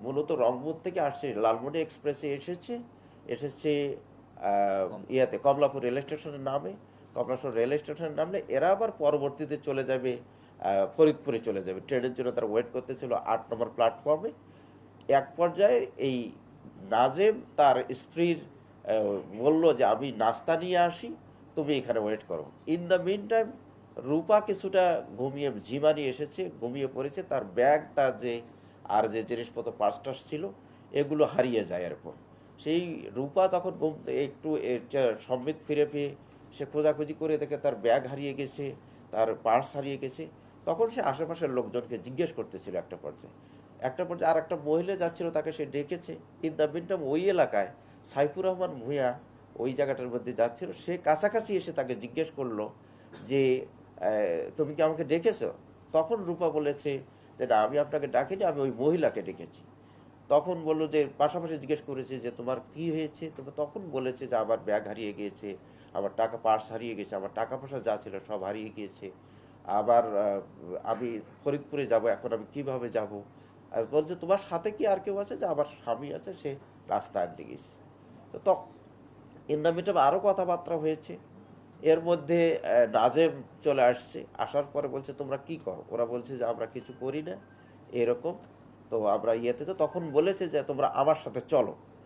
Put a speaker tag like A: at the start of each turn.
A: মূলত রংপুর থেকে আসছে, লালমনি এক্সপ্রেসে এসেছে, এসেছে ইয়াতে কমলাপুর রেল স্টেশনের নামে। কমলাপুর রেল স্টেশনের নামলে এরা আবার পরবর্তীতে চলে যাবে ফরিদপুরে চলে যাবে। ট্রেনের জন্য তারা ওয়েট করতেছিল 8 নম্বর প্ল্যাটফর্মে। এক পর্যায়ে এই নাজেম তার স্ত্রীর বলল যে আমি নাস্তা নিয়ে আসি, তুমি এখানে ওয়েট করো। ইন দ্য মিন টাইম রূপা কিছুটা ঘুমিয়ে ঝিমানি এসেছে, ঘুমিয়ে পড়েছে। তার ব্যাগ, তার যে আর যে জিনিসপত্র পার্সটাস ছিল এগুলো হারিয়ে যায় এরকম। সেই রূপা তখন একটু সম্বিত ফিরে পেয়ে সে খোঁজাখুঁজি করে দেখে তার ব্যাগ হারিয়ে গেছে, তার পার্স হারিয়ে গেছে। তখন সে আশেপাশের লোকজনকে জিজ্ঞেস করতেছিল। একটা পর্যায়ে আর একটা মহিলা যাচ্ছিল, তাকে সে ডেকেছে। ইন দ্য মিনটাইম ওই এলাকায় সাইফুর রহমান ভূঁইয়া ওই জায়গাটার মধ্যে যাচ্ছিল। সে কাছাকাছি এসে তাকে জিজ্ঞেস করলো যে তুমি কি আমাকে ডেকেছো? তখন রূপা বলেছে যে না, আমি আপনাকে ডাকিনি, আমি ওই মহিলাকে ডেকেছি। তখন বললো যে পাশাপাশি জিজ্ঞেস করেছে যে তোমার কি হয়েছে। তখন বলেছে যে আমার ব্যাগ হারিয়ে গিয়েছে, আমার টাকা পার্স হারিয়ে গেছে, আমার টাকা পয়সা যা ছিল সব হারিয়ে গিয়েছে। আবার আমি ফরিদপুরে যাব, এখন আমি কিভাবে যাব? আর বলছে তোমার সাথে কি আর কেউ আছে? যে আমার স্বামী আছে, সে রাস্তা আনতে গেছে। তো ইন্দামিটাম আরও কথাবার্তা হয়েছে। এর মধ্যে নাজেম চলে আসছে। আসার পরে বলছে তোমরা কি করো? ওরা বলছে যে আমরা কিছু করি না এরকম। তো আমরা ইয়েতে, তো তখন বলেছে যে তোমরা আমার সাথে চলো।